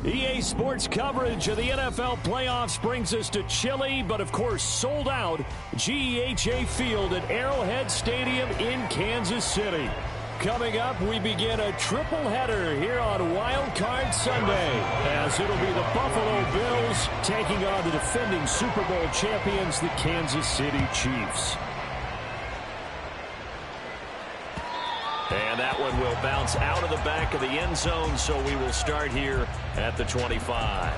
EA Sports coverage of the NFL playoffs brings us to chilly, but of course sold out GEHA Field at Arrowhead Stadium in Kansas City. Coming up, we begin a triple header here on Wildcard Sunday, as it'll be the Buffalo Bills taking on the defending Super Bowl champions, the Kansas City Chiefs. And that one will bounce out of the back of the end zone, so we will start here at the 25.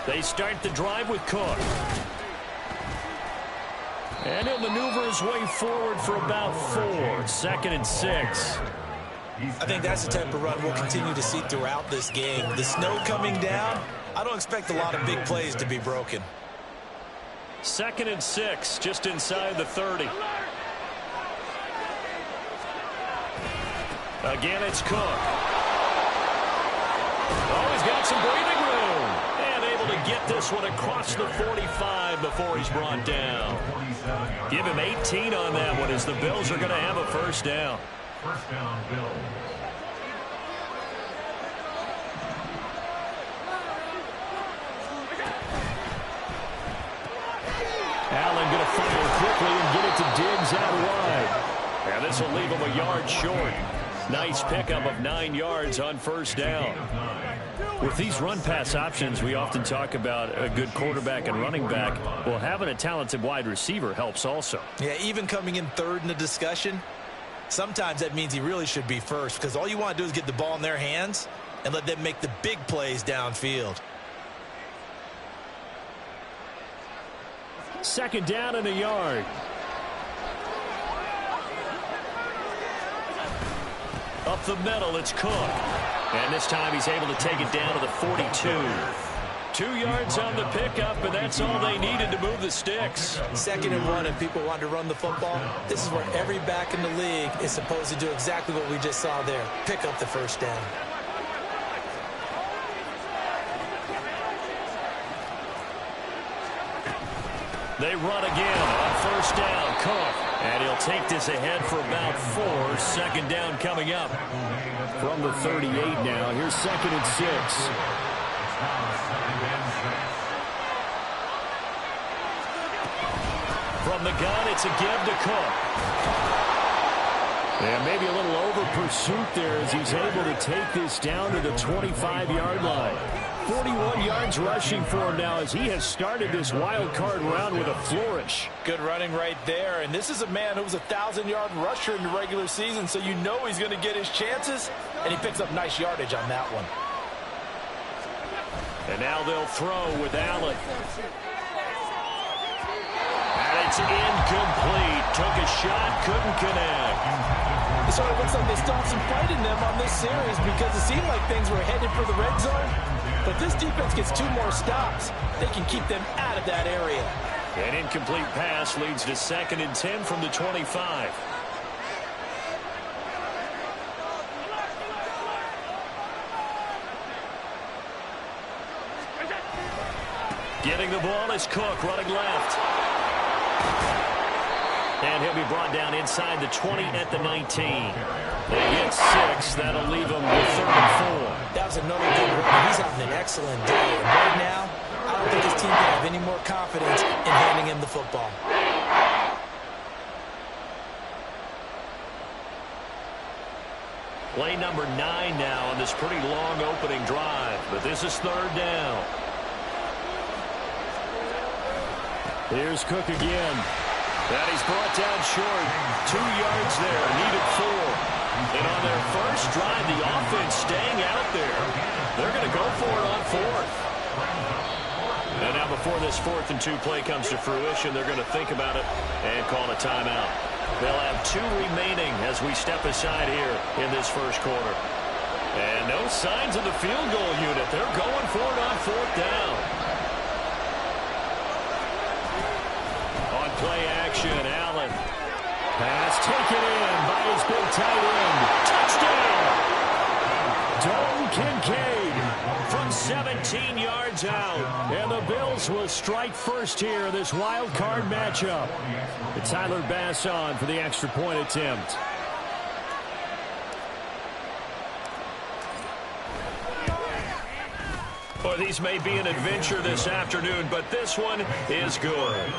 They start the drive with Cook. And he'll maneuver his way forward for about 4. 2nd and 6. I think that's the type of run we'll continue to see throughout this game. The snow coming down, I don't expect a lot of big plays to be broken. 2nd and 6, just inside the 30. Again, it's Cook. Oh, he's got some breathing room. And able to get this one across the 45 before he's brought down. Give him 18 on that one, as the Bills are going to have a first down. First down, Bills. Allen going to fire quickly and get it to Diggs out wide. And this will leave him a yard short. Nice pickup of 9 yards on first down. With these run-pass options, we often talk about a good quarterback and running back. Well, having a talented wide receiver helps also. Yeah, even coming in third in the discussion, sometimes that means he really should be first, because all you want to do is get the ball in their hands and let them make the big plays downfield. 2nd down and a yard. Up the middle, it's Cook. And this time he's able to take it down to the 42. 2 yards on the pickup, and that's all they needed to move the sticks. 2nd and 1, and people want to run the football. This is where every back in the league is supposed to do exactly what we just saw there. Pick up the first down. They run again on first down. Cook. And he'll take this ahead for about 4. 2nd down coming up. From the 38 now. Here's 2nd and 6. From the gun, it's a give to Cook. And maybe a little over pursuit there as he's able to take this down to the 25-yard line. 41 yards rushing for him now as he has started this wild card round with a flourish. Good running right there. And this is a man who was a 1,000-yard rusher in the regular season, so you know he's going to get his chances, and he picks up nice yardage on that one. And now they'll throw with Allen. And it's incomplete. Took a shot, couldn't connect. It sort of looks like they still have some fight in them on this series, because it seemed like things were headed for the red zone. But this defense gets 2 more stops. They can keep them out of that area. An incomplete pass leads to 2nd and 10 from the 25. Getting the ball is Cook, running left. And he'll be brought down inside the 20 at the 19. They get 6. That'll leave him with 3rd and 4. That was another good run. He's having an excellent day. And right now, I don't think his team can have any more confidence in handing him the football. Play number 9 now on this pretty long opening drive. But this is 3rd down. Here's Cook again. And he's brought down short. 2 yards there. Needed 4. And on their first drive, the offense staying out there. They're going to go for it on 4th. And now before this 4th and 2 play comes to fruition, they're going to think about it and call a timeout. They'll have 2 remaining as we step aside here in this first quarter. And no signs of the field goal unit. They're going for it on 4th down. On play action, Allen. Pass taken in by his big tight end. Touchdown! Dalton Kincaid from 17 yards out. And the Bills will strike first here in this wild card matchup. It's Tyler Bass on for the extra point attempt. Well, these may be an adventure this afternoon, but this one is good.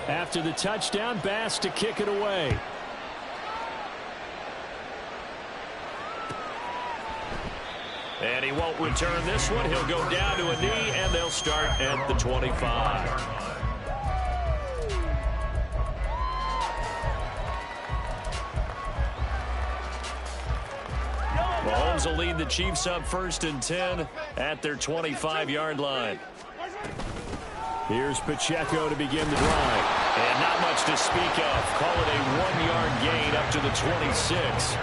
After the touchdown, Bass to kick it away. And he won't return this one. He'll go down to a knee, and they'll start at the 25. Mahomes will lead the Chiefs up 1st and 10 at their 25-yard line. Here's Pacheco to begin the drive. And not much to speak of. Call it a 1-yard gain up to the 26.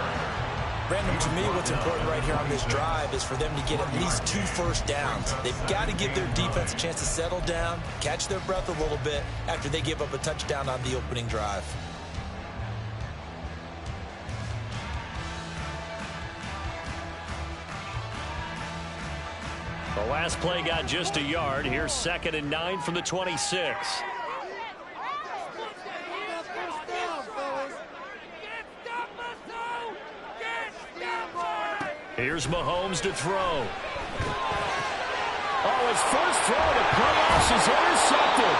Brandon, to me, what's important right here on this drive is for them to get at least 2 first downs. They've got to give their defense a chance to settle down, catch their breath a little bit after they give up a touchdown on the opening drive. The last play got just a yard. Here's 2nd and 9 from the 26. Here's Mahomes to throw. Oh, his first throw of the playoffs is intercepted.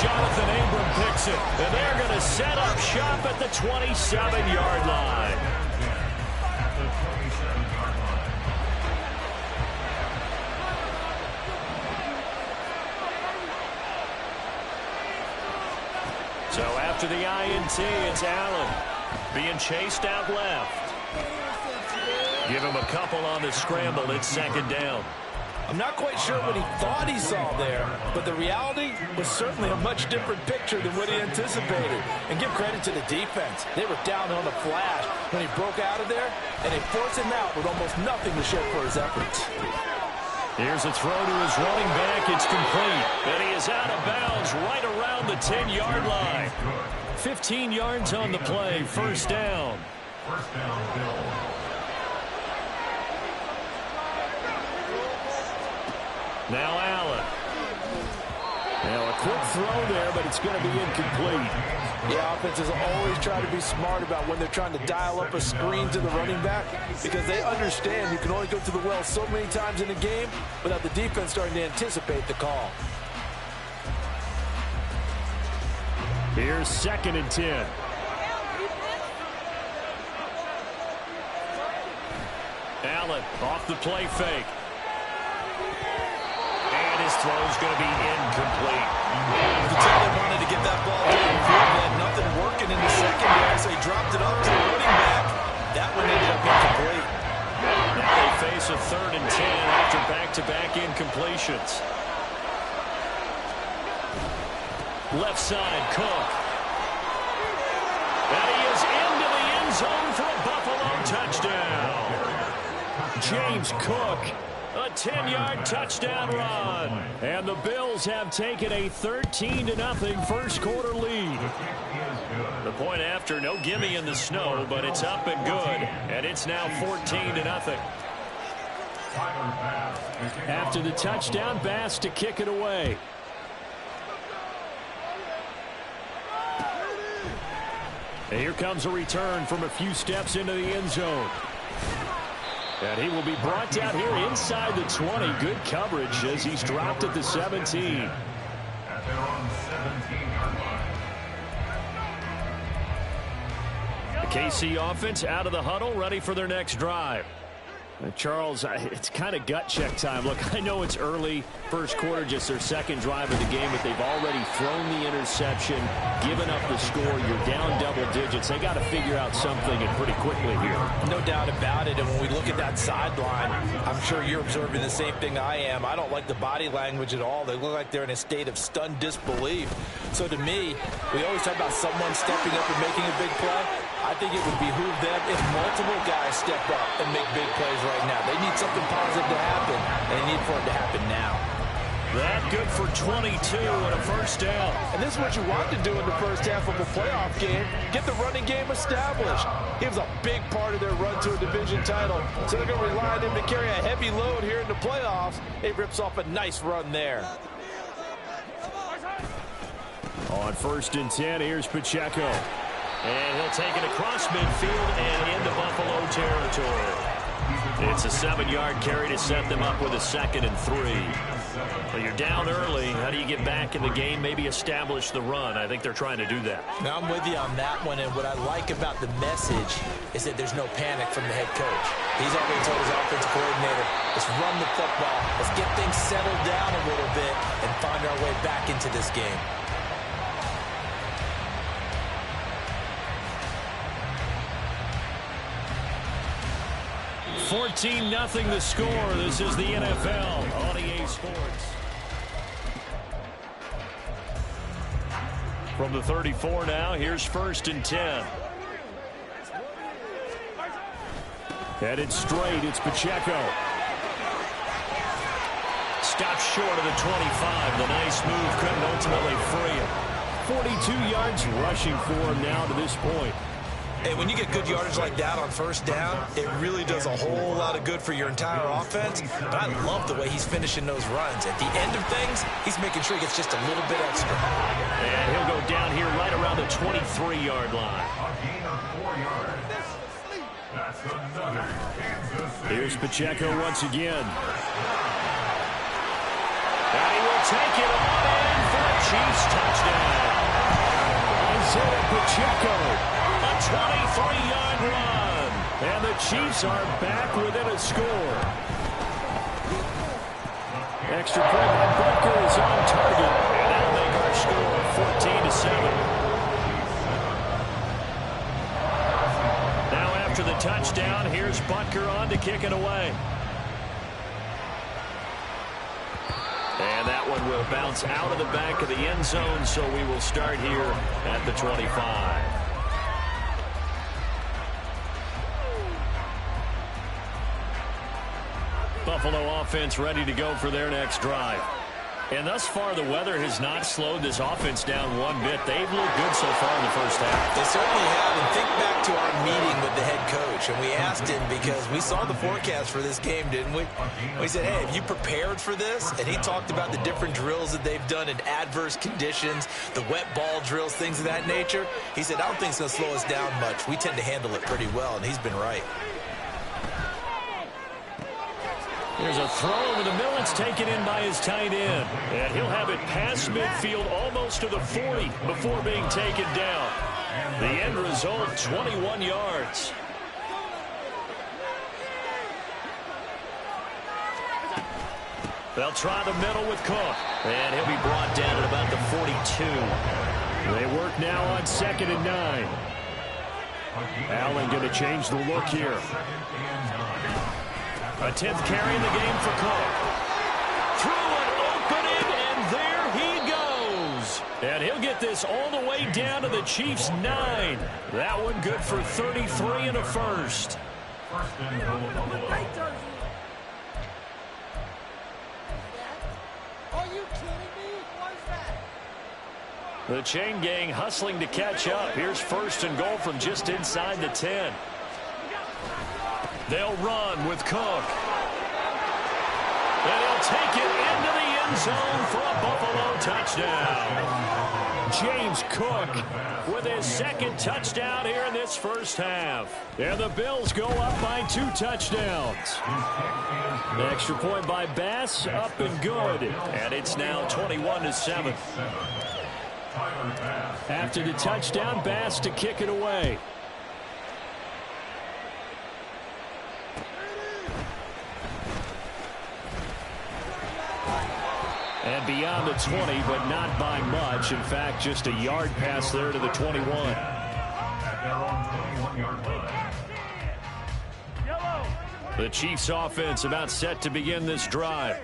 Jonathan Abram picks it, and they're going to set up shop at the 27-yard line. So after the INT, it's Allen being chased out left. Give him a couple on the scramble. It's 2nd down. I'm not quite sure what he thought he saw there, but the reality was certainly a much different picture than what he anticipated. And give credit to the defense. They were down on the flash when he broke out of there, and they forced him out with almost nothing to show for his efforts. Here's a throw to his running back. It's complete. And he is out of bounds right around the 10-yard line. 15 yards on the play. 1st down. First down, Bills. Now Allen. Now a quick throw there, but it's going to be incomplete. Yeah, offenses always try to be smart about when they're trying to dial up a screen to the running back because they understand you can only go to the well so many times in a game without the defense starting to anticipate the call. Here's 2nd and 10. Allen off the play fake. And his throw's going to be incomplete. You could tell they wanted to get that ball downfield. They had nothing working in the secondary, so they dropped it up to the running back. That one ended up incomplete. Now they face a 3rd and 10 after back-to-back incompletions. Left side, Cook. And he is into the end zone for a Buffalo touchdown. James Cook, a 10-yard touchdown run. And the Bills have taken a 13-0 first quarter lead. The point after, no gimme in the snow, but it's up and good. And it's now 14-0. After the touchdown, Bass to kick it away. And here comes a return from a few steps into the end zone. And he will be brought down here inside the 20. Good coverage as he's dropped at the 17. The KC offense out of the huddle, ready for their next drive. Charles, it's kind of gut check time. Look, I know it's early, first quarter, just their 2nd drive of the game, but they've already thrown the interception, given up the score. You're down double digits. They got to figure out something and pretty quickly here. No doubt about it. And when we look at that sideline, I'm sure you're observing the same thing I am. I don't like the body language at all. They look like they're in a state of stunned disbelief. So to me, we always talk about someone stepping up and making a big play. I think it would behoove them if multiple guys step up and make big plays right now. They need something positive to happen, and they need for it to happen now. That good for 22 and a first down. And this is what you want to do in the first half of a playoff game. Get the running game established. He was a big part of their run to a division title. So they're going to rely on him to carry a heavy load here in the playoffs. He rips off a nice run there. On 1st and 10, here's Pacheco. And he'll take it across midfield and into Buffalo territory. It's a 7-yard carry to set them up with a 2nd and 3. Well, you're down early. How do you get back in the game? Maybe establish the run. I think they're trying to do that. Now, I'm with you on that one, and what I like about the message is that there's no panic from the head coach. He's already told his offensive coordinator, let's run the football, let's get things settled down a little bit and find our way back into this game. 14-0 the score. This is the NFL on EA Sports. From the 34 now, here's 1st and 10. Headed straight, it's Pacheco. Stopped short of the 25. The nice move couldn't ultimately free him. 42 yards rushing for him now to this point. Hey, when you get good yardage like that on 1st down, it really does a whole lot of good for your entire offense. But I love the way he's finishing those runs. At the end of things, he's making sure he gets just a little bit extra. And he'll go down here right around the 23-yard line. Here's Pacheco once again. And he will take it on in for a Chiefs touchdown. Isaiah Pacheco. A 23-yard run. And the Chiefs are back within a score. Extra point by Butker is on target. And that'll make our score 14-7. Now after the touchdown, here's Butker on to kick it away. And that one will bounce out of the back of the end zone, so we will start here at the 25. Buffalo offense ready to go for their next drive. And thus far, the weather has not slowed this offense down one bit. They've looked good so far in the first half. They certainly have. And think back to our meeting with the head coach. And we asked him because we saw the forecast for this game, didn't we? We said, hey, have you prepared for this? And he talked about the different drills that they've done in adverse conditions, the wet ball drills, things of that nature. He said, I don't think it's going to slow us down much. We tend to handle it pretty well, and he's been right. There's a throw over the middle. It's taken in by his tight end. And he'll have it past midfield almost to the 40 before being taken down. The end result, 21 yards. They'll try the middle with Cook. And he'll be brought down at about the 42. They work now on 2nd and 9. Allen going to change the look here. A 10th carry in the game for Cook. Through an opening, and there he goes. And he'll get this all the way down to the Chiefs' 9. That one good for 33 and a first. Are you kidding me? What is that? The chain gang hustling to catch up. Here's 1st and goal from just inside the 10. They'll run with Cook. And he'll take it into the end zone for a Buffalo touchdown. James Cook with his 2nd touchdown here in this first half. And the Bills go up by 2 touchdowns. The extra point by Bass, up and good. And it's now 21-7. After the touchdown, Bass to kick it away. And beyond the 20, but not by much. In fact, just a yard pass there to the 21. The Chiefs offense about set to begin this drive.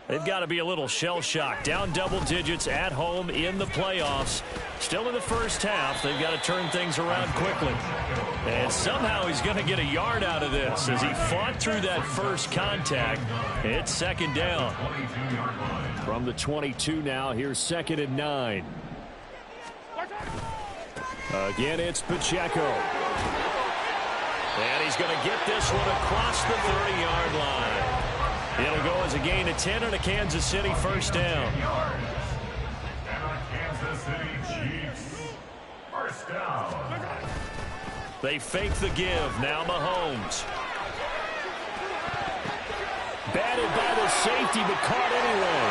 They've got to be a little shell-shocked. Down double digits at home in the playoffs. Still in the first half. They've got to turn things around quickly. And somehow he's going to get a yard out of this as he fought through that first contact. It's second down. From the 22 now, here's 2nd and 9. Again, it's Pacheco. And he's going to get this one across the 30-yard line. It'll go as a gain of 10 and a Kansas City first down. Kansas City Chiefs. First down. They fake the give. Now Mahomes. Batted by the safety, but caught anyway.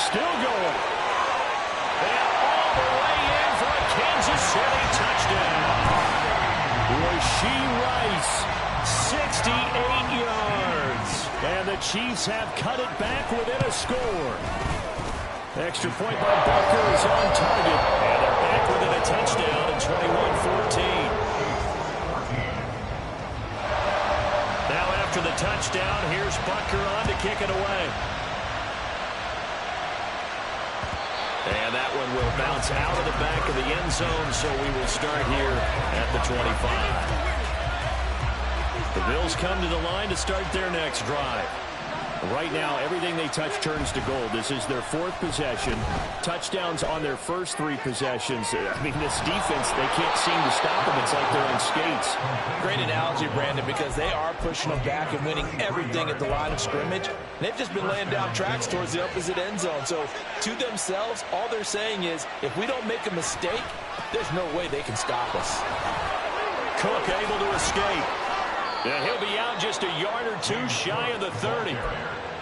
Still going. And all the way in for a Kansas City touchdown. Rashee Rice, 68 yards. And the Chiefs have cut it back within a score. Extra point by Bucker is on target. And they're back within a touchdown at 21-14. Now after the touchdown, here's Bucker on to kick it away. And that one will bounce out of the back of the end zone, so we will start here at the 25. The Bills come to the line to start their next drive. Right now, everything they touch turns to gold. This is their 4th possession. Touchdowns on their first 3 possessions. I mean, this defense, they can't seem to stop them. It's like they're on skates. Great analogy, Brandon, because they are pushing them back and winning everything at the line of scrimmage. They've just been laying down tracks towards the opposite end zone. So, to themselves, all they're saying is, if we don't make a mistake, there's no way they can stop us. Cook able to escape. And he'll be out just a yard or 2 shy of the 30.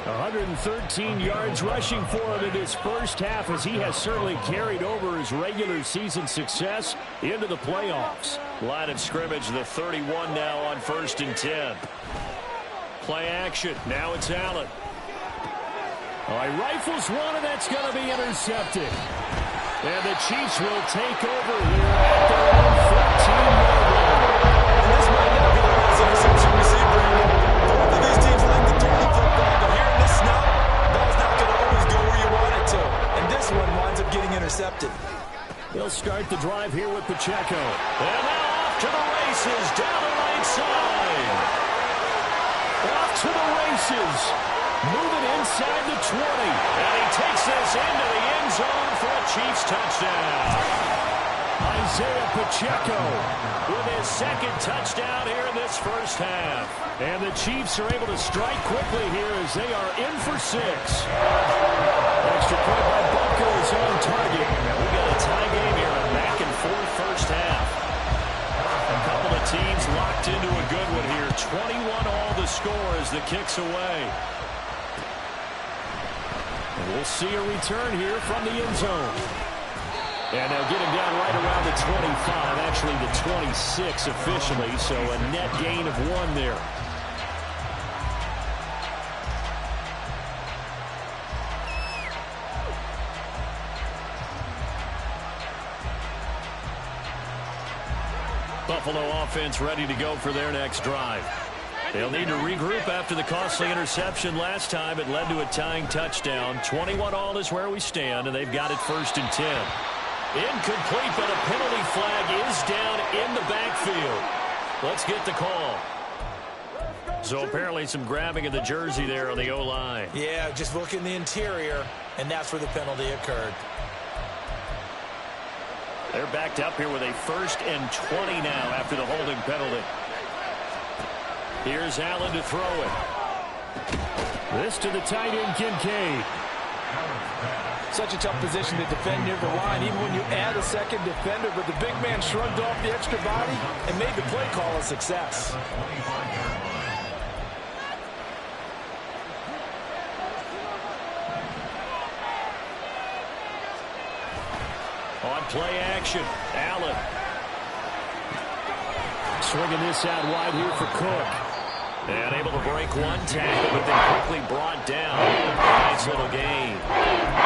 113 yards rushing for him in this first half, as he has certainly carried over his regular season success into the playoffs. Line of scrimmage, the 31 now on 1st and 10. Play action. Now it's Allen. All right, rifles one, and that's going to be intercepted. And the Chiefs will take over here at their own 14-yard line. And this might not be the last interception we see, Brandon. Both of these teams like to throw the football, but here in this snow, ball's not going to always go where you want it to. And this one winds up getting intercepted. He'll start the drive here with Pacheco. And now off to the races, down the right side. Off to the races. Moving inside the 20. And he takes this into the end zone for a Chiefs touchdown. Isaiah Pacheco with his 2nd touchdown here in this first half. And the Chiefs are able to strike quickly here as they are in for 6. Extra point by Bucker is on target. We got a tie game here, a back and forth first half. A couple of teams locked into a good one here. 21 all the score as the kick's away. And we'll see a return here from the end zone. And they'll get him down right around the 25, actually the 26 officially, so a net gain of 1 there. Buffalo offense ready to go for their next drive. They'll need to regroup after the costly interception last time. It led to a tying touchdown. 21 all is where we stand, and they've got it 1st and 10. Incomplete, but a penalty flag is down in the backfield. Let's get the call. So apparently some grabbing of the jersey there on the O-line. Yeah, just look in the interior, and that's where the penalty occurred. They're backed up here with a 1st and 20 now after the holding penalty. Here's Allen to throw it. This to the tight end, Kincaid. Such a tough position to defend near the line, even when you add a 2nd defender, but the big man shrugged off the extra body and made the play call a success. On play action, Allen. Swinging this out wide here for Cook. And able to break one tackle, but then quickly brought down. Nice little gain.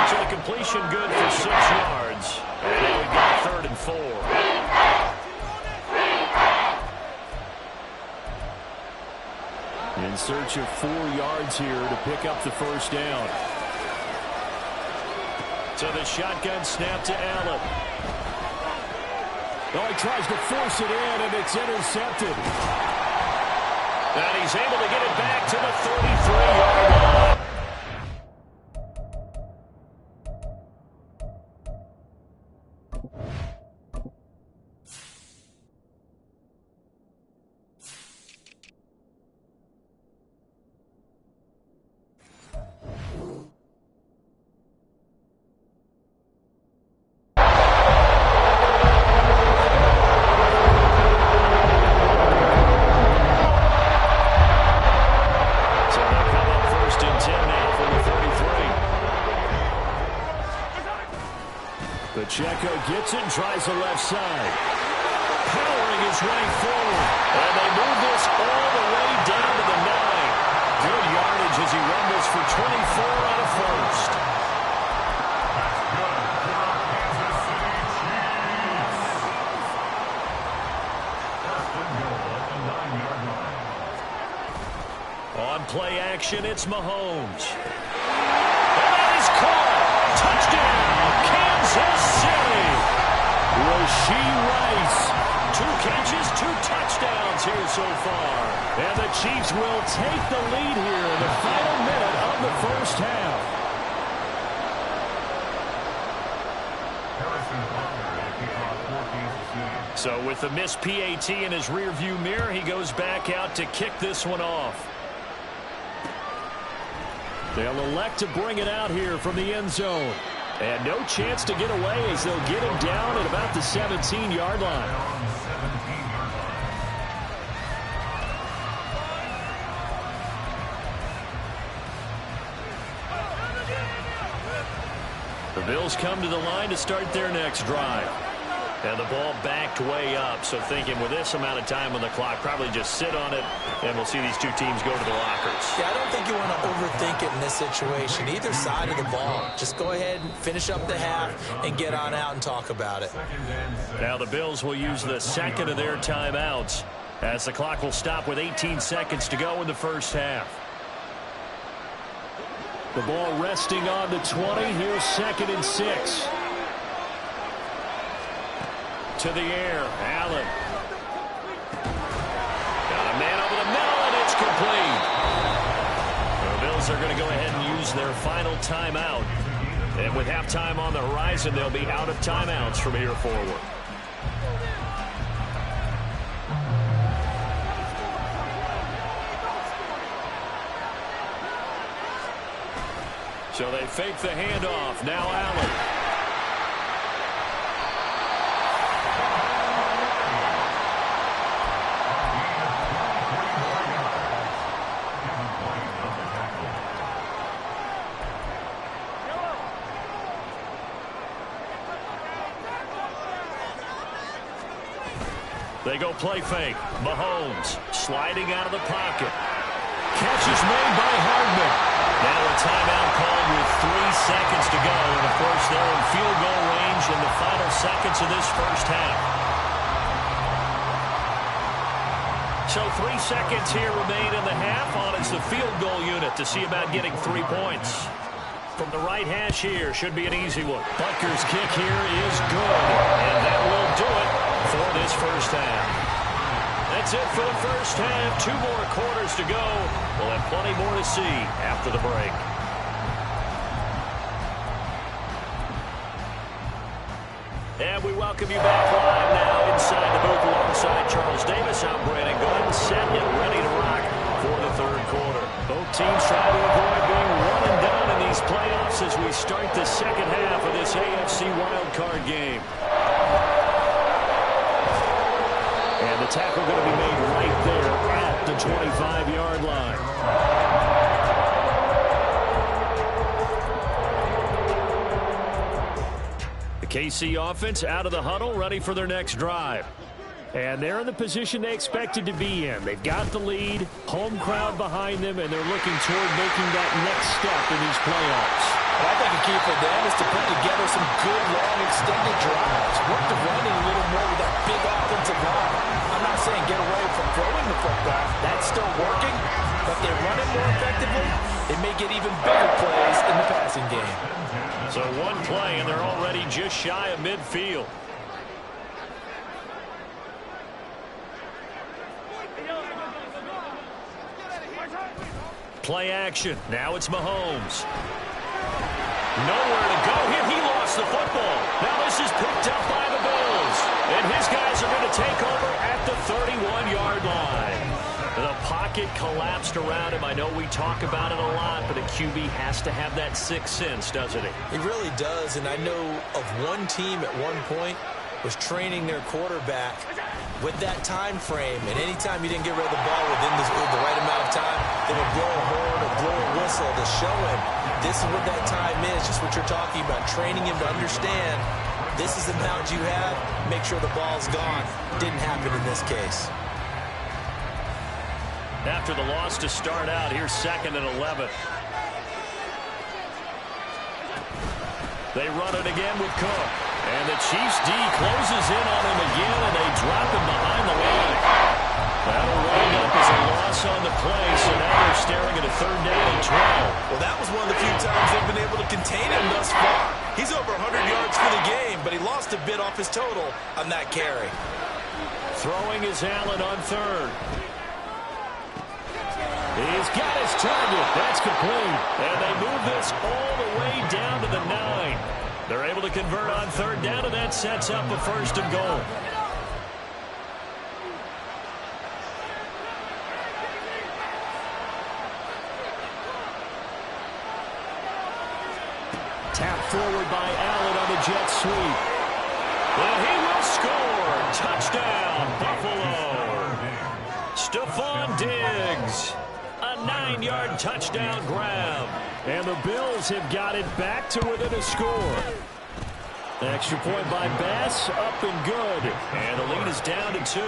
So the completion good for 6 yards. And now we've got 3rd and 4. In search of 4 yards here to pick up the first down. So the shotgun snap to Allen. Oh, he tries to force it in, and it's intercepted. And he's able to get it back to the 33-yard line. Pacheco gets it and tries the left side. Powering his way forward. And they move this all the way down to the 9. Good yardage as he rumbles for 24 on a first. On play action, it's Mahomes. And that is caught. Touchdown, Kansas City. Rashee Rice. 2 catches, 2 touchdowns here so far. And the Chiefs will take the lead here in the final minute of the first half. So with the missed PAT in his rearview mirror, he goes back out to kick this one off. They'll elect to bring it out here from the end zone. And no chance to get away as they'll get him down at about the 17-yard line. The Bills come to the line to start their next drive. And the ball backed way up, so thinking with this amount of time on the clock, probably just sit on it, and we'll see these two teams go to the lockers. Yeah, I don't think you want to overthink it in this situation, either side of the ball. Just go ahead and finish up the half and get on out and talk about it. Now the Bills will use the second of their timeouts as the clock will stop with 18 seconds to go in the first half. The ball resting on the 20. Here's 2nd and 6. To the air, Allen. Got a man over the middle, and it's complete. The Bills are going to go ahead and use their final timeout. And with halftime on the horizon, they'll be out of timeouts from here forward. So they fake the handoff. Now Allen. They go play fake. Mahomes sliding out of the pocket. Catch is made by Hardman. Now a timeout called with 3 seconds to go. And, of course, they're in field goal range in the final seconds of this first half. So 3 seconds here remain in the half on as the field goal unit to see about getting 3 points. From the right hash here, should be an easy one. Butker's kick here is good. And that will do it for this first half. That's it for the first half. 2 more quarters to go. We'll have plenty more to see after the break. And we welcome you back live now inside the booth alongside Charles Davis. I'm Brandon Gordon, set and ready to rock for the third quarter. Both teams trying to avoid being one and done in these playoffs as we start the second half of this AFC Wildcard game. And the tackle going to be made right there at the 25-yard line. The KC offense out of the huddle, ready for their next drive. And they're in the position they expected to be in. They've got the lead, home crowd behind them, and they're looking toward making that next step in these playoffs. Well, I think the key for them is to put together some good, long, extended drives. Work the running a little more with that big offensive line. I'm not saying get away from throwing the football. That's still working. But if they run it more effectively, they may get even bigger plays in the passing game. So one play, and they're already just shy of midfield. Play action. Now it's Mahomes. Nowhere to go here. He lost the football. Now this is picked up by the Bills. And his guys are going to take over at the 31-yard line. The pocket collapsed around him. I know we talk about it a lot, but a QB has to have that sixth sense, doesn't he? He really does, and I know of one team at one point was training their quarterback with that time frame, and anytime you didn't get rid of the ball within the right amount of time, they would blow a horn or blow a whistle to show him this is what that time is, just what you're talking about, training him to understand this is the amount you have, make sure the ball's gone. Didn't happen in this case. After the loss to start out, here's 2nd and 11. They run it again with Cook. And the Chiefs D closes in on him again, and they drop him behind the line. That'll wind up as a loss on the play, so now they're staring at a 3rd down and 12. Well, that was one of the few times they've been able to contain him thus far. He's over 100 yards for the game, but he lost a bit off his total on that carry. Throwing is Allen on 3rd. He's got his target. That's complete. And they move this all the way down to the 9. They're able to convert on 3rd down, and that sets up a 1st and goal. Tapped forward by Allen on the jet sweep. And he will score. Touchdown, Buffalo. Stephon Diggs. A 9-yard touchdown grab. And the Bills have got it back to within a score. Extra point by Bass, up and good. And the lead is down to 2. Bills 28.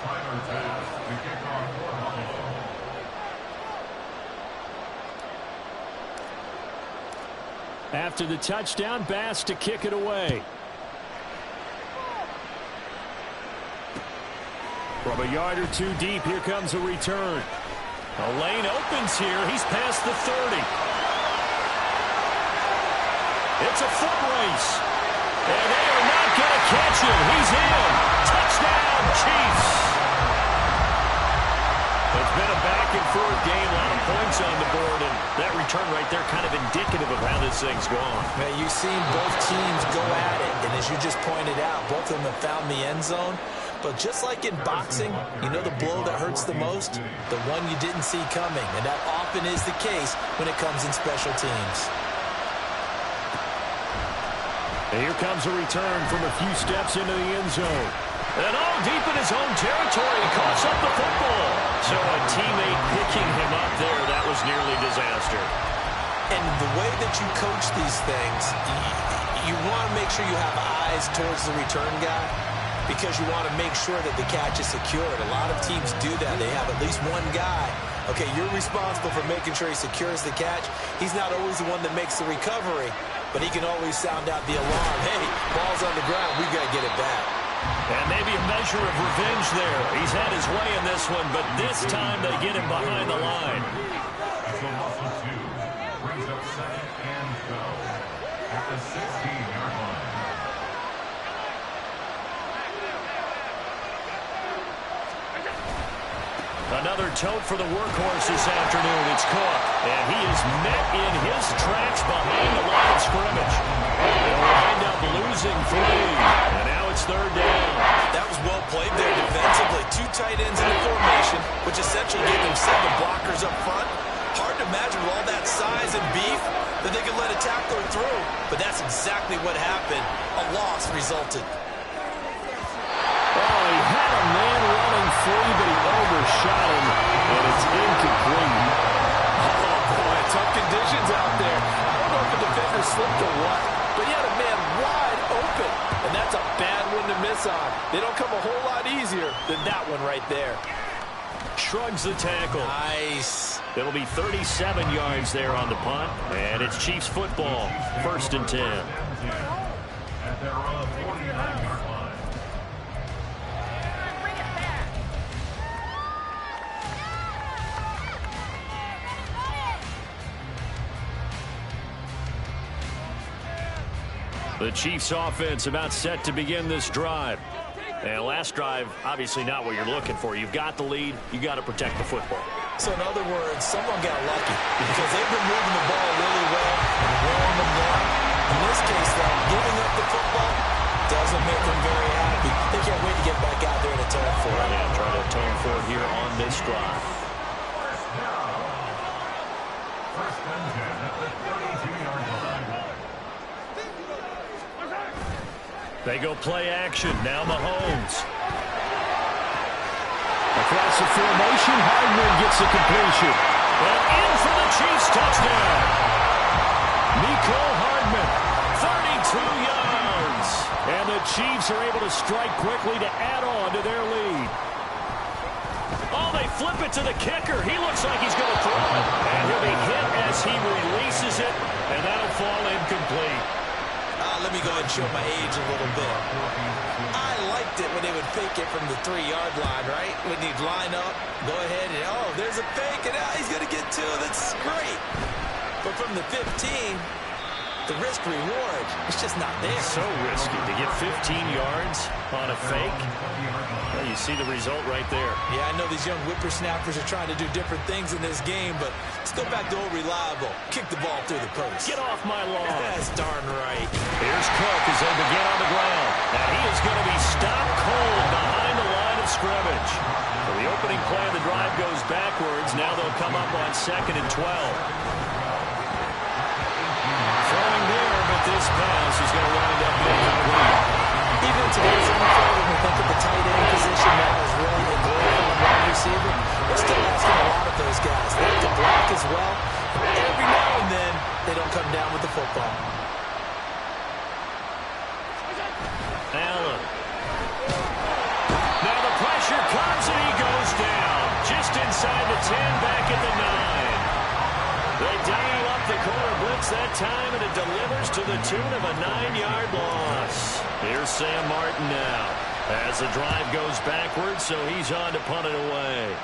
Tyler Bass, the kickoff for Buffalo. After the touchdown, Bass to kick it away. From a yard or 2 deep, here comes a return. A lane opens here. He's past the 30. It's a foot race. And they are not going to catch him. He's in. Touchdown, Chiefs. It's been a back-and-forth game. A lot of points on the board. And that return right there kind of indicative of how this thing's gone. Man, you've seen both teams go at it. And as you just pointed out, both of them have found the end zone. But just like in boxing, you know the blow that hurts the most? The one you didn't see coming. And that often is the case when it comes in special teams. And here comes a return from a few steps into the end zone. And all deep in his own territory, he coughs up the football. So a teammate picking him up there, that was nearly disaster. And the way that you coach these things, you want to make sure you have eyes towards the return guy, because you want to make sure that the catch is secured. A lot of teams do that. They have at least one guy. Okay, you're responsible for making sure he secures the catch. He's not always the one that makes the recovery, but he can always sound out the alarm. Hey, ball's on the ground. We've got to get it back. And maybe a measure of revenge there. He's had his way in this one, but this time they get him behind the line. So Muscle 2 brings up 2nd and goal at the 16-yard line. Another tote for the workhorse this afternoon. It's Cook. And he is met in his tracks behind the line of scrimmage. They'll wind up losing 3. And now it's 3rd down. That was well played there defensively. 2 tight ends in the formation, which essentially gave them 7 blockers up front. Hard to imagine with all that size and beef that they could let a tackler through. But that's exactly what happened. A loss resulted. Oh, he had a man running free, but he overshot him, and it's incomplete. Oh, boy, tough conditions out there. I don't know if the defender slipped or what, but he had a man wide open, and that's a bad one to miss on. They don't come a whole lot easier than that one right there. Shrugs the tackle. Nice. It'll be 37 yards there on the punt, and it's Chiefs football, 1st and 10. At their own 49-yard line. The Chiefs offense about set to begin this drive. And last drive, obviously not what you're looking for. You've got the lead. You got to protect the football. So in other words, someone got lucky because they've been moving the ball really well and wearing them down. In this case, though, giving up the football doesn't make them very happy. They can't wait to get back out there and atone for it. Yeah, try to atone for it here on this drive. First and 10 at the 32-yard line. They go play action. Now Mahomes. Across the formation, Hardman gets the completion. And in for the Chiefs touchdown. Nicole Hardman, 32 yards. And the Chiefs are able to strike quickly to add on to their lead. Oh, they flip it to the kicker. He looks like he's going to throw it. And he'll be hit as he releases it. And that'll fall incomplete. Let me go ahead and show my age a little bit. I liked it when they would fake it from the 3-yard line, right? When you'd line up, go ahead and, oh, there's a fake, and now he's going to get 2. That's great. But from the 15, the risk-reward, it's just not there. So risky to get 15 yards on a fake. Well, you see the result right there. Yeah, I know these young whippersnappers are trying to do different things in this game, but let's go back to old reliable. Kick the ball through the post. Get off my lawn. That's darn right. Here's Cook as they begin on the ground. And he is going to be stopped cold behind the line of scrimmage. So the opening play of the drive goes backwards. Now they'll come up on 2nd and 12. Throwing there, but this pass is going to wind up being complete. Even in today's NFL, when we think of the tight end position now is really a glorified wide receiver, we're still asking a lot of those guys. They have to block as well. Every now and then, they don't come down with the football. Allen. Now the pressure comes and he goes down. Just inside the 10, back at the 9. They dial up the corner blitz that time, and it delivers to the tune of a 9-yard loss. Here's Sam Martin now as the drive goes backwards, so he's on to punt it away.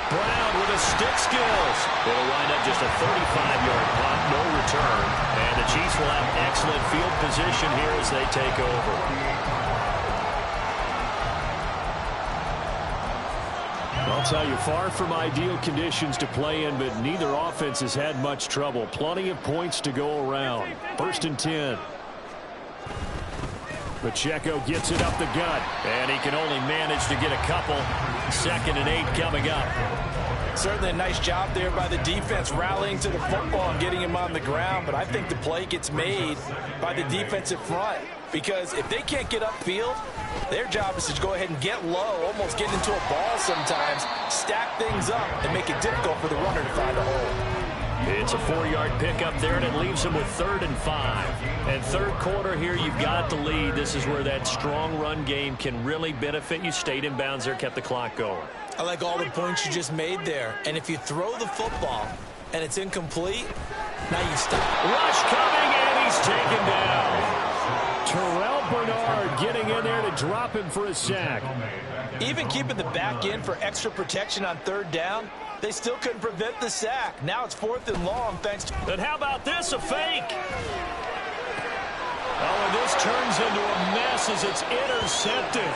Brown with the stick skills. It'll wind up just a 35-yard punt, no return. And the Chiefs will have excellent field position here as they take over. I'll tell you, far from ideal conditions to play in, but neither offense has had much trouble. Plenty of points to go around. 1st and 10. Pacheco gets it up the gut, and he can only manage to get a couple. 2nd and 8 coming up. Certainly a nice job there by the defense rallying to the football and getting him on the ground, but I think the play gets made by the defensive front because if they can't get upfield, their job is to go ahead and get low, almost get into a ball sometimes, stack things up, and make it difficult for the runner to find a hole. It's a 4-yard pickup there, and it leaves them with 3rd and 5. And third quarter here, you've got the lead. This is where that strong run game can really benefit you. Stayed in bounds there, kept the clock going. I like all the points you just made there. And if you throw the football and it's incomplete, now you stop. Rush coming, and he's taken down. Terrell Bernard getting in there to drop him for a sack. Even keeping the back end for extra protection on 3rd down, they still couldn't prevent the sack. Now it's 4th and long thanks to... And how about this, a fake? Oh, and this turns into a mess as it's intercepted.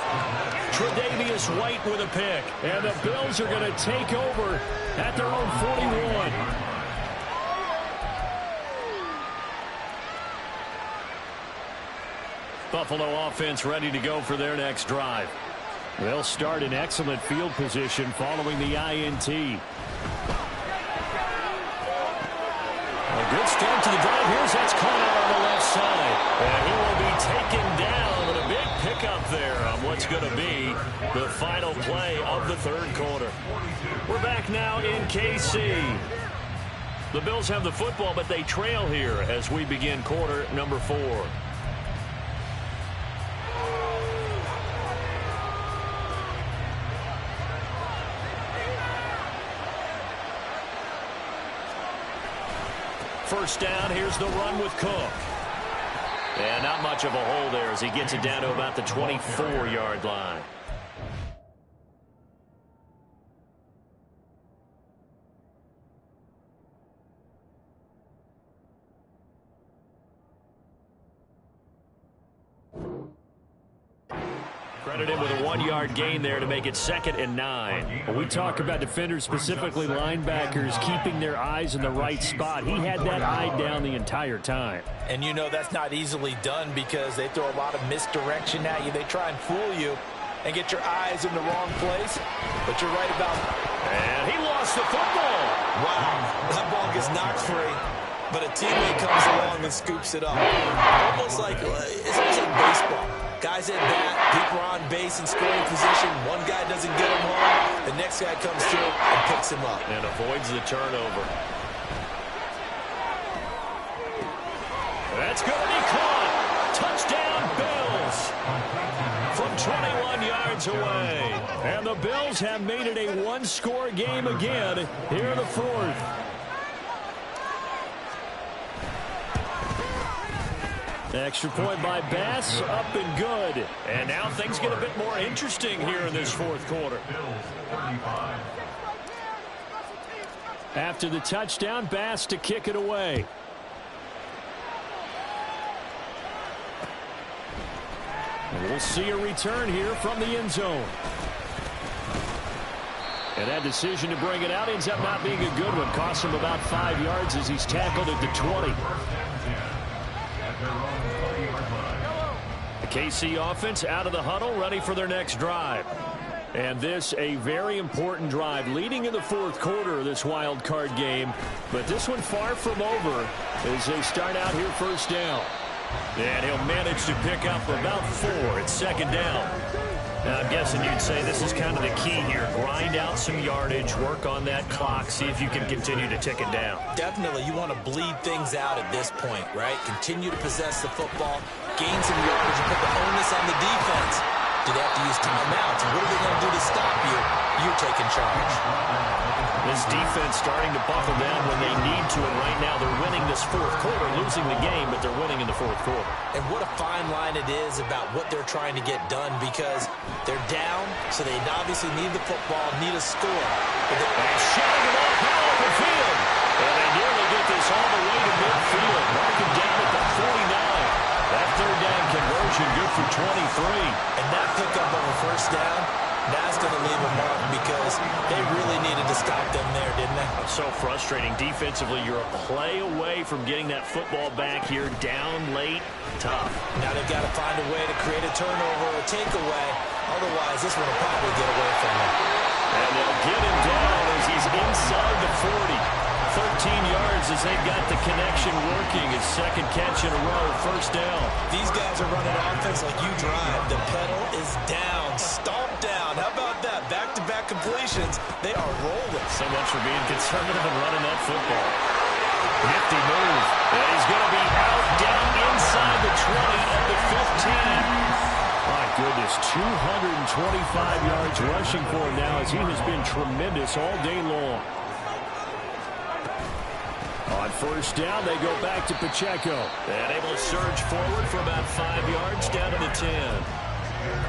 Tre'Davious White with a pick. And the Bills are going to take over at their own 41. Buffalo offense ready to go for their next drive. They'll start in excellent field position following the INT. A good start to the drive. Here's that's caught out on the left side. And he will be taken down with a big pickup there on what's going to be the final play of the 3rd quarter. We're back now in KC. The Bills have the football, but they trail here as we begin quarter number 4. First down, here's the run with Cook. And not much of a hole there as he gets it down to about the 24-yard line. Credit him with a 1-yard gain there to make it 2nd and 9. When we talk about defenders, specifically linebackers, keeping their eyes in the right spot. He had that eye down the entire time. And you know that's not easily done because they throw a lot of misdirection at you. They try and fool you and get your eyes in the wrong place. But you're right about And he lost the football. Wow, that ball gets knocked free, but a teammate comes along and scoops it up. Almost like, it's almost like baseball. Guys at bat, people are on base in scoring position. One guy doesn't get him home. The next guy comes through and picks him up. And avoids the turnover. That's going to be caught. Touchdown, Bills. From 21 yards away. And the Bills have made it a one-score game again here in the 4th. Extra point by Bass, up and good. And now things get a bit more interesting here in this 4th quarter. After the touchdown, Bass to kick it away. And we'll see a return here from the end zone. And that decision to bring it out ends up not being a good one. Costs him about 5 yards as he's tackled at the 20. The KC offense out of the huddle, ready for their next drive. And this a very important drive leading in the 4th quarter of this wild card game. But this one far from over as they start out here 1st down. And he'll manage to pick up about 4. It's 2nd down. Now, I'm guessing you'd say this is kind of the key here. Grind out some yardage, work on that clock, see if you can continue to tick it down. Definitely, you want to bleed things out at this point, right? Continue to possess the football, gain some yardage, and put the onus on the defense. Do they have to use timeouts? What are they going to do to stop you? You're taking charge. This defense starting to buckle down when they need to, and right now they're winning this 4th quarter, losing the game, but they're winning in the 4th quarter. And what a fine line it is about what they're trying to get done because they're down, so they obviously need the football, need a score. But they're shutting it off out of the field. And they nearly get this all the way to midfield. Mark him down at the 49. That 3rd down conversion good for 23. And that pickup on the 1st down, that's going to leave a mark because they really needed to stop them there, didn't they? So frustrating. Defensively, you're a play away from getting that football back here, down late, tough. Now they've got to find a way to create a turnover or a takeaway. Otherwise, this one will probably get away from them. And they'll get him down as he's inside the 40. 13 yards as they've got the connection working. His 2nd catch in a row, 1st down. These guys are running offense like you drive. The pedal is down, stomped down. How about that? Back-to-back completions. They are rolling. So much for being conservative and running that football. Nifty move. And he's going to be out down inside the 20 at the 15. My goodness, 225 yards rushing for him now as he has been tremendous all day long. On 1st down, they go back to Pacheco. And able to surge forward for about 5 yards down to the 10.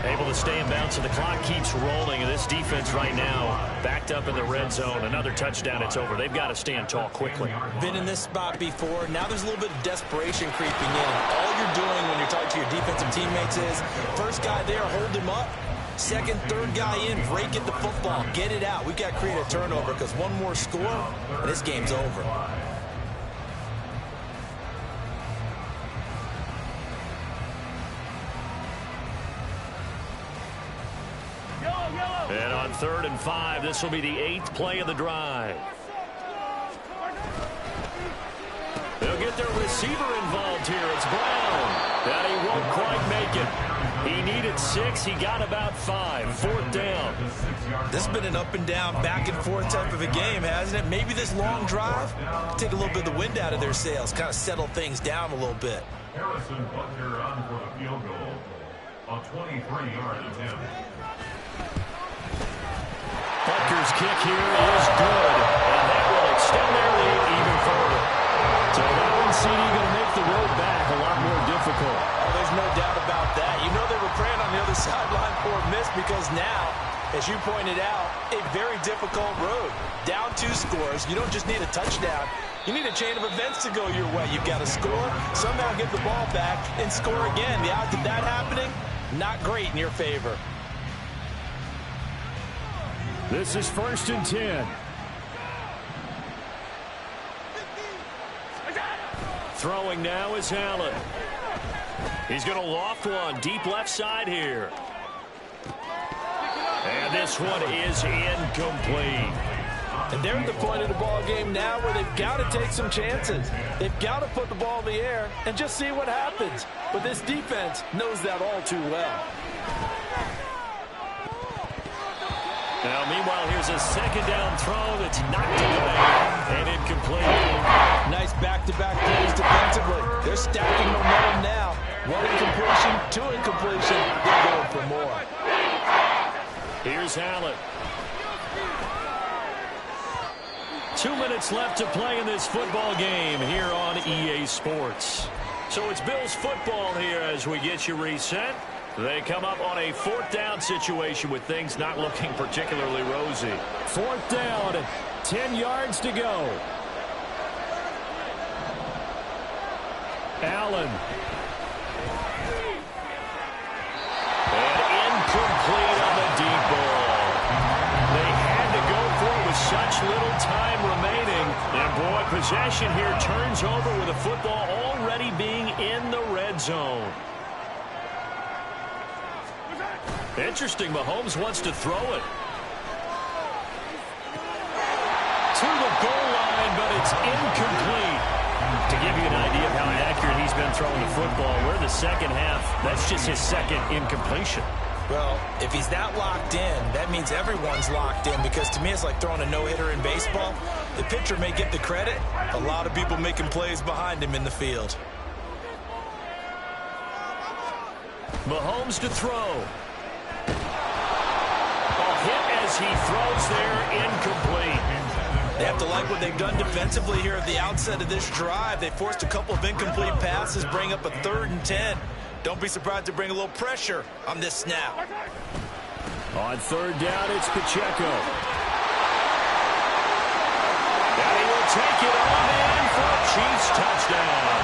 Able to stay in bounds, and the clock keeps rolling. And this defense right now backed up in the red zone. Another touchdown, it's over. They've got to stand tall quickly. Been in this spot before. Now there's a little bit of desperation creeping in. All you're doing when you're talking to your defensive teammates is, first guy there, hold him up. 2nd, 3rd guy in, break it the football. Get it out. We've got to create a turnover because one more score, and this game's over. And on 3rd and 5, this will be the 8th play of the drive. They'll get their receiver involved here. It's Brown. And he won't quite make it. He needed 6. He got about 5. 4th down. This has been an up and down, back and forth type of a game, hasn't it? Maybe this long drive take a little bit of the wind out of their sails, kind of settle things down a little bit. Harrison Butker on for the field goal. A 23-yard attempt. Butker's kick here is good, and that will extend their lead even further. So that one CD going to make the road back a lot more difficult. Oh, there's no doubt about that. You know they were praying on the other sideline for a miss because now, as you pointed out, a very difficult road. Down 2 scores. You don't just need a touchdown. You need a chain of events to go your way. You've got to score, somehow get the ball back, and score again. The odds of that happening, not great in your favor. This is 1st and 10. Throwing now is Allen. He's going to loft one deep left side here. And this one is incomplete. And they're at the point of the ball game now where they've got to take some chances. They've got to put the ball in the air and just see what happens. But this defense knows that all too well. Now, meanwhile, here's a 2nd down throw that's knocked away and incomplete. Nice back-to-back plays defensively. They're stacking momentum now. 1 incompletion, 2 incompletion. They're going for more. Here's Allen. 2 minutes left to play in this football game here on EA Sports. So it's Bills football here as we get you reset. They come up on a 4th down situation with things not looking particularly rosy. 4th down, 10 yards to go. Allen. And incomplete on the deep ball. They had to go for it with such little time remaining. And boy, possession here turns over with the football already being in the red zone. Interesting, Mahomes wants to throw it. To the goal line, but it's incomplete. To give you an idea of how accurate he's been throwing the football, we're in the second half. That's just his 2nd incompletion. Well, if he's not locked in, that means everyone's locked in, because to me it's like throwing a no-hitter in baseball. The pitcher may get the credit. A lot of people making plays behind him in the field. Mahomes to throw. A hit as he throws there, incomplete. They have to like what they've done defensively here at the outset of this drive. They forced a couple of incomplete passes, bring up a 3rd and 10. Don't be surprised to bring a little pressure on this snap. On 3rd down, it's Pacheco. And he will take it on in for a Chiefs touchdown.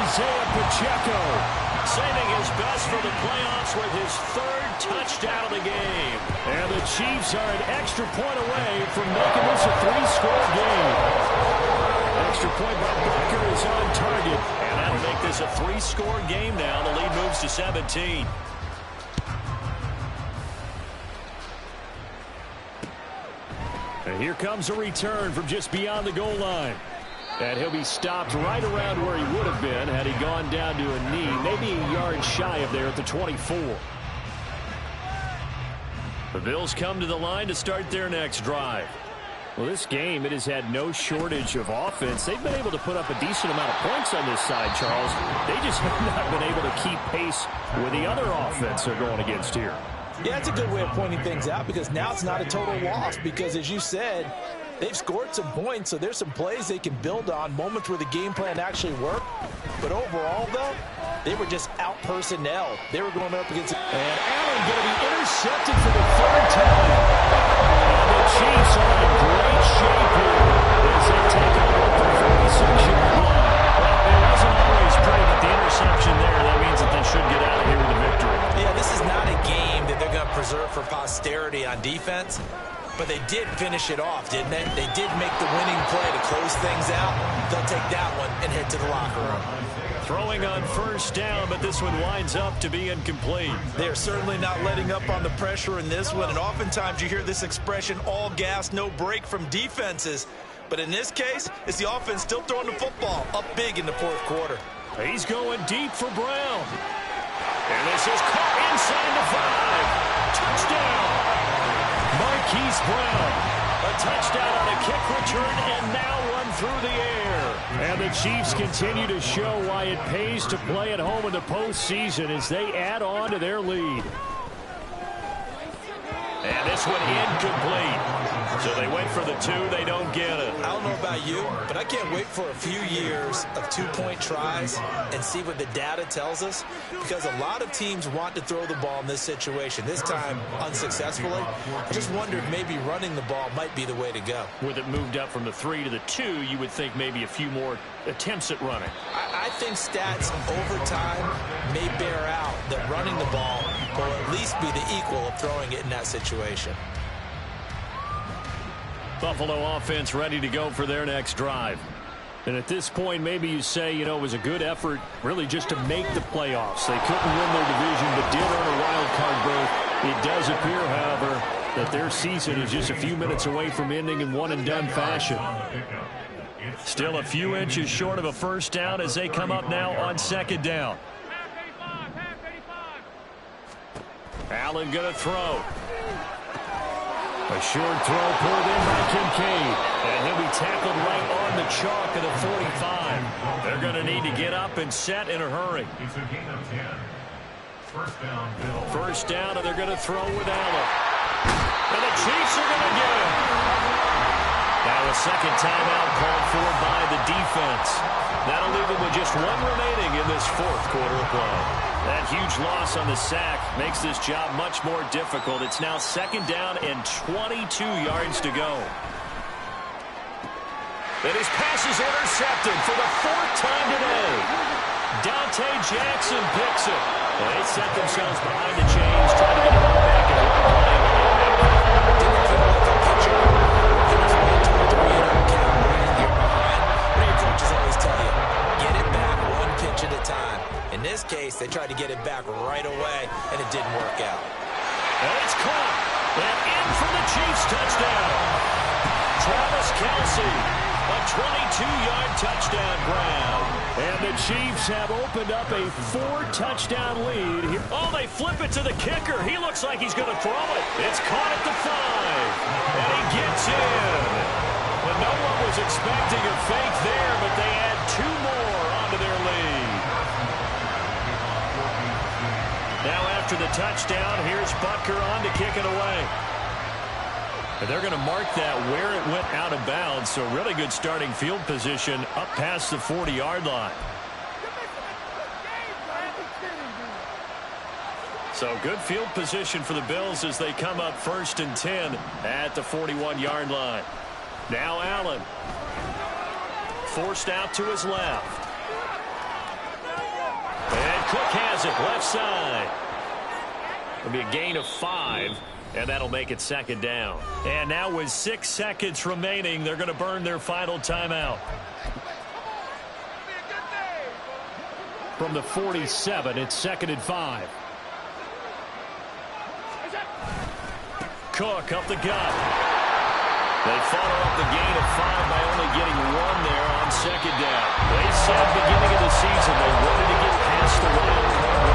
Isaiah Pacheco saving his best for the playoffs with his 3rd touchdown of the game. And the Chiefs are an extra point away from making this a 3-score game. Extra point by Booker is on target. And that'll make this a 3-score game now. The lead moves to 17. And here comes a return from just beyond the goal line. And he'll be stopped right around where he would have been had he gone down to a knee, maybe a yard shy of there at the 24. The Bills come to the line to start their next drive. Well, this game, it has had no shortage of offense. They've been able to put up a decent amount of points on this side, Charles. They just have not been able to keep pace with the other offense they're going against here. Yeah, it's a good way of pointing things out, because now it's not a total loss, because as you said, they've scored some points, so there's some plays they can build on, moments where the game plan actually worked. But overall, though, they were just out personnel. They were going up against it. And Allen going to be intercepted for the 3rd time. And the Chiefs are in great shape here as they take over the 46-yard line. Well, it wasn't always pretty, but the interception there, that means that they should get out of here with a victory. Yeah, this is not a game that they're going to preserve for posterity on defense. But they did finish it off, didn't they? They did make the winning play to close things out. They'll take that one and head to the locker room. Throwing on 1st down, but this one winds up to be incomplete. They're certainly not letting up on the pressure in this one. And oftentimes you hear this expression, all gas, no break from defenses. But in this case, it's the offense still throwing the football up big in the 4th quarter. He's going deep for Brown. And this is caught inside the 5. Touchdown. Marquise Brown, a touchdown on a kick return and now run through the air. And the Chiefs continue to show why it pays to play at home in the postseason as they add on to their lead. And this one incomplete. So they went for the 2. They don't get it. I don't know about you, but I can't wait for a few years of 2-point tries and see what the data tells us, because a lot of teams want to throw the ball in this situation. This time, unsuccessfully. I just wondered maybe running the ball might be the way to go. With it moved up from the 3 to the 2, you would think maybe a few more attempts at running. I think stats over time may bear out that running the ball will at least be the equal of throwing it in that situation. Buffalo offense ready to go for their next drive. And at this point, maybe you say, it was a good effort really just to make the playoffs. They couldn't win their division, but did earn a wild card berth. It does appear, however, that their season is just a few minutes away from ending in one-and-done fashion. Still a few inches short of a first down as they come up now on second down. Allen going to throw. A short throw pulled in by Kincaid. And he'll be tackled right on the chalk of the 45. They're going to need to get up and set in a hurry. It's a gain of 10. First down, Bill. First down, and they're going to throw with Allen. And the Chiefs are going to get him. Now a second timeout called for by the defense. That'll leave them with just one remaining in this fourth quarter of play. That huge loss on the sack makes this job much more difficult. It's now second down and 22 yards to go. And his pass is intercepted for the 4th time today. Dante Jackson picks it. And they set themselves behind the chains, trying to get it all back in one play. Didn't feel like a pitcher. He was way toward the radar count. You're behind. What do your coaches always tell you? Get it back one pitch at a time. In this case, they tried to get it back right away, and it didn't work out. And it's caught. And in for the Chiefs touchdown. Travis Kelce, a 22-yard touchdown grab. And the Chiefs have opened up a 4-touchdown lead here. Oh, they flip it to the kicker. He looks like he's going to throw it. It's caught at the 5. And he gets in. Well, no one was expecting a fake there, but they add 2 more onto their lead. Now after the touchdown, here's Butker on to kick it away. And they're going to mark that where it went out of bounds, so really good starting field position up past the 40-yard line. So good field position for the Bills as they come up 1st and 10 at the 41-yard line. Now Allen. Forced out to his left. And Cook has it left side. It'll be a gain of 5, and that'll make it second down. And now with 6 seconds remaining, they're going to burn their final timeout. From the 47, it's 2nd and 5. Cook up the gut. They follow up the gain of 5 by only getting 1 there on second down. They said beginning of the season they wanted to get past the wild card